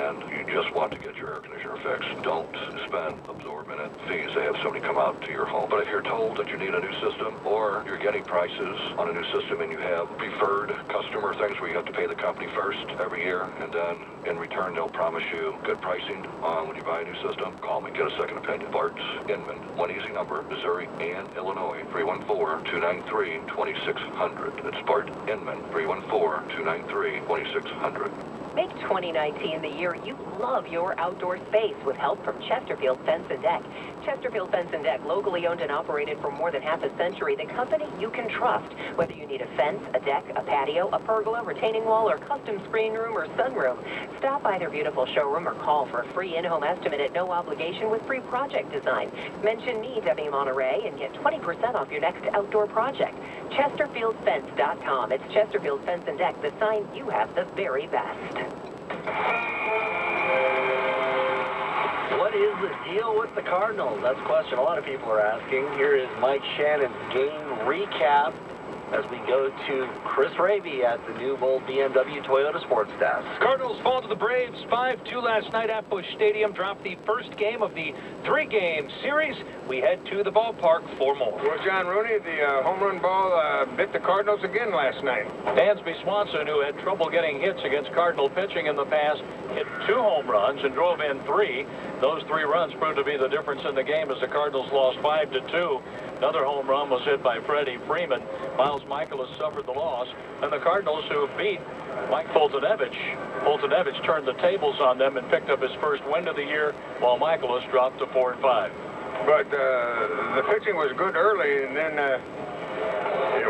and you just want to get your air conditioner fixed, don't spend absorbent fees to have somebody come out to your home. But if you're told that you need a new system, or you're getting prices on a new system and you have preferred customer things where you have to pay the company first every year, and then in return they'll promise you good pricing when you buy a new system, call me, get a second opinion. Bart's Inman, one easy number, Missouri and Illinois, 314-293-2600. It's Bart Inman, 314-293-2600. Make 2019 the year you love your outdoor space with help from Chesterfield Fence and Deck. Chesterfield Fence and Deck, locally owned and operated for more than half a century, the company you can trust. Whether you need a fence, a deck, a patio, a pergola, retaining wall, or custom screen room or sunroom, stop by their beautiful showroom or call for a free in-home estimate at no obligation with free project design. Mention me, Debbie Monterey, and get 20% off your next outdoor project. ChesterfieldFence.com. It's Chesterfield Fence and Deck, the sign you have the very best. What is the deal with the Cardinals? That's a question a lot of people are asking. Here is Mike Shannon's game recap as we go to Chris Ravy at the new old BMW Toyota Sports Desk. Cardinals fall to the Braves 5-2 last night at Busch Stadium, dropped the first game of the three-game series. We head to the ballpark for more. Well, John Rooney, the home run ball bit the Cardinals again last night. Dansby Swanson, who had trouble getting hits against Cardinal pitching in the past, hit 2 home runs and drove in 3. Those 3 runs proved to be the difference in the game as the Cardinals lost 5-2. Another home run was hit by Freddie Freeman. Miles Michaelis suffered the loss, and the Cardinals, who beat Mike Foltynewicz turned the tables on them and picked up his first win of the year, while Michaelis dropped to 4-5. But the pitching was good early, and then it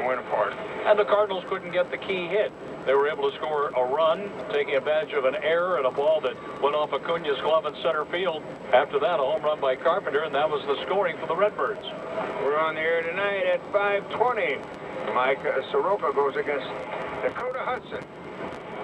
went apart. And the Cardinals couldn't get the key hit. They were able to score a run, taking advantage of an error and a ball that went off Acuña's glove in center field. After that, a home run by Carpenter, and that was the scoring for the Redbirds. We're on the air tonight at 5:20. Mike Soroka goes against Dakota Hudson.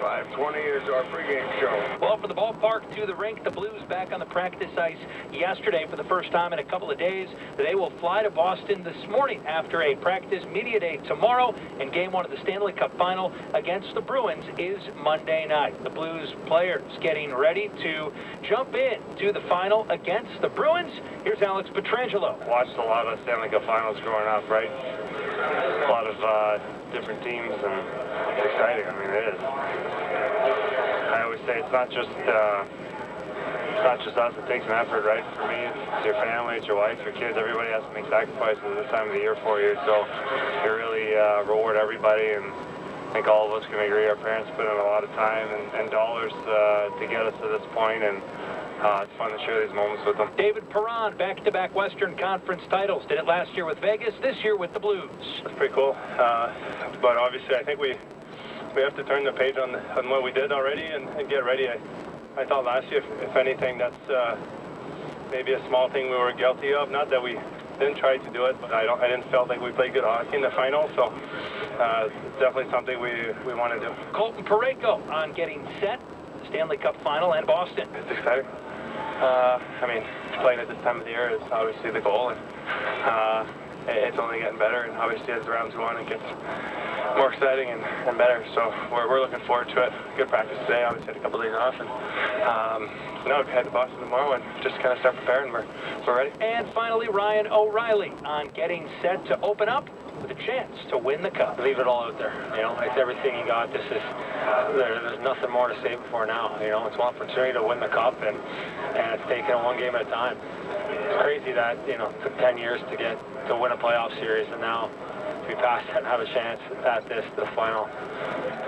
5:20 is our pregame show. Well, from the ballpark to the rink, the Blues back on the practice ice yesterday for the first time in a couple of days. They will fly to Boston this morning after a practice media day tomorrow, and Game 1 of the Stanley Cup Final against the Bruins is Monday night. The Blues players getting ready to jump in to the final against the Bruins. Here's Alex Pietrangelo. Watched a lot of Stanley Cup Finals growing up, right? A lot of different teams, and it's exciting. I mean, it is. I always say it's not just us. It takes an effort, right? For me, it's your family, it's your wife, your kids. Everybody has to make sacrifices at this time of the year for you. So you really reward everybody, and I think all of us can agree our parents put in a lot of time and dollars to get us to this point, and it's fun to share these moments with them. David Perron, back-to-back Western Conference titles. Did it last year with Vegas, this year with the Blues. That's pretty cool. But obviously, I think we have to turn the page on what we did already and get ready. I thought last year, if anything, that's maybe a small thing we were guilty of. Not that we didn't try to do it, but I didn't feel like we played good hockey in the final. So it's definitely something we want to do. Colton Parayko on getting set. Stanley Cup Final and Boston. It's exciting. I mean, playing at this time of the year is obviously the goal, and it's only getting better, and obviously as the rounds go on, it gets more exciting and better, so we're looking forward to it. Good practice today, obviously had a couple days off, and no, we head to Boston tomorrow and just kind of start preparing. We're ready. And finally, Ryan O'Reilly on getting set to open up with a chance to win the Cup. Leave it all out there. You know, it's everything you got. This is there's nothing more to say before now. You know, it's one opportunity to win the Cup, and it's taken one game at a time. It's crazy that, you know, it took 10 years to win a playoff series, and now to be past that and have a chance at the final,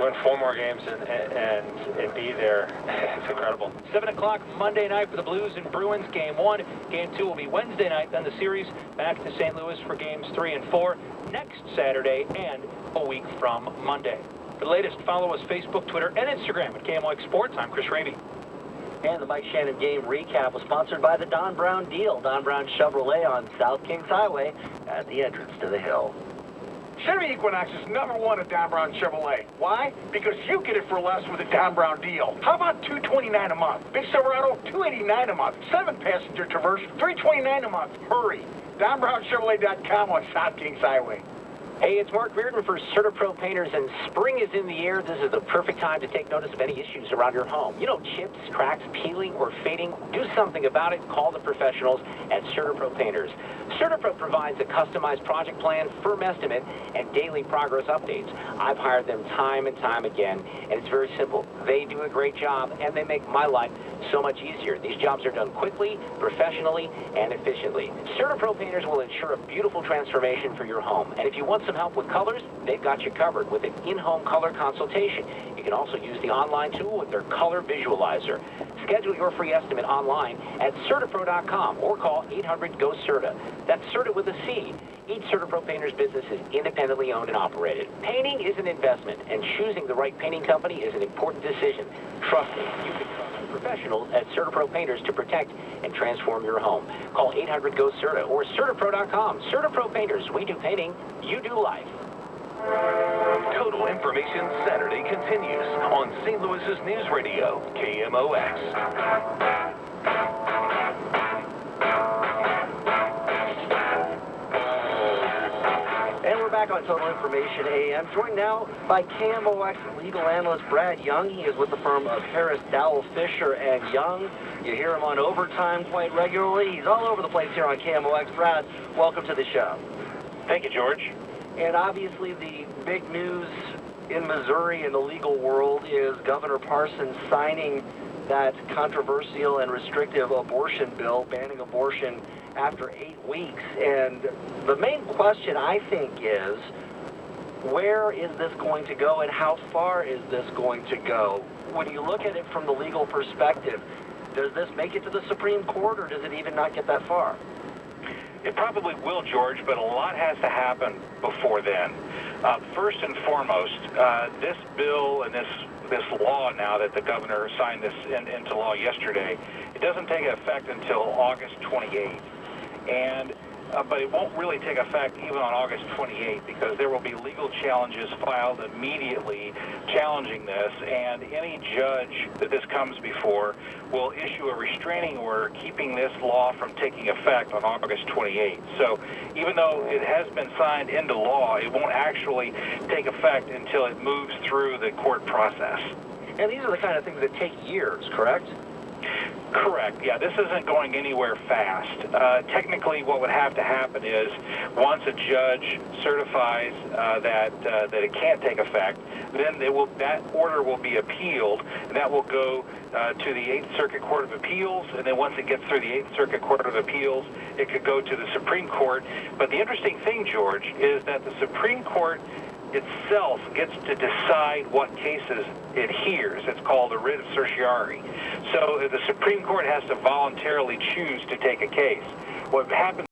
win 4 more games and be there. It's incredible. 7 o'clock Monday night for the Blues and Bruins. Game 1. Game 2 will be Wednesday night. Then the series back to St. Louis for games 3 and 4 next Saturday and a week from Monday. For the latest, follow us Facebook, Twitter, and Instagram at KMOX Sports. I'm Chris Ravy. And the Mike Shannon game recap was sponsored by the Don Brown Deal. Don Brown Chevrolet on South Kings Highway at the entrance to the hill. Chevy Equinox is #1 at Don Brown Chevrolet. Why? Because you get it for less with a Don Brown deal. How about $229 a month? Big Silverado, $289 a month. 7-passenger Traverse, $329 a month. Hurry. DonBrownChevrolet.com on South Kings Highway. Hey, it's Mark Reardon for CertaPro Painters, and spring is in the air. This is the perfect time to take notice of any issues around your home. You know, chips, cracks, peeling, or fading. Do something about it. Call the professionals at CertaPro Painters. CertaPro provides a customized project plan, firm estimate, and daily progress updates. I've hired them time and time again, and it's very simple. They do a great job, and they make my life so much easier. These jobs are done quickly, professionally, and efficiently. CertaPro Painters will ensure a beautiful transformation for your home. And if you want some help with colors, they've got you covered with an in-home color consultation. You can also use the online tool with their color visualizer. Schedule your free estimate online at CertaPro.com or call 800-GO-CERTA. That's CERTA with a C. Each CertaPro Painters business is independently owned and operated. Painting is an investment, and choosing the right painting company is an important decision. Trust me, you can trust the professionals at CertaPro Painters to protect and transform your home. Call 800-GO-CERTA or CertaPro.com. CertaPro Painters, we do painting, you do life. Total Information Saturday continues on St. Louis's News Radio, KMOX. And we're back on Total Information AM, joined now by KMOX legal analyst Brad Young. He is with the firm of Harris, Dowell, Fisher, and Young. You hear him on Overtime quite regularly. He's all over the place here on KMOX. Brad, welcome to the show. Thank you, George. And obviously the big news in Missouri in the legal world is Governor Parsons signing that controversial and restrictive abortion bill, banning abortion after 8 weeks. And the main question, I think, is where is this going to go and how far is this going to go? When you look at it from the legal perspective, does this make it to the Supreme Court or does it even not get that far? It probably will, George, but a lot has to happen before then. First and foremost, this bill and this law now that the governor signed this into law yesterday, it doesn't take effect until August 28th. And but it won't really take effect even on August 28th because there will be legal challenges filed immediately challenging this, and any judge that this comes before will issue a restraining order keeping this law from taking effect on August 28th. So even though it has been signed into law, it won't actually take effect until it moves through the court process. And these are the kind of things that take years, correct? Correct. Yeah, this isn't going anywhere fast. Technically, what would have to happen is once a judge certifies that it can't take effect, then that order will be appealed, and that will go to the 8th Circuit Court of Appeals, and then once it gets through the 8th Circuit Court of Appeals, it could go to the Supreme Court. But the interesting thing, George, is that the Supreme Court itself gets to decide what cases it hears. It's called a writ of certiorari. So the Supreme Court has to voluntarily choose to take a case. What happens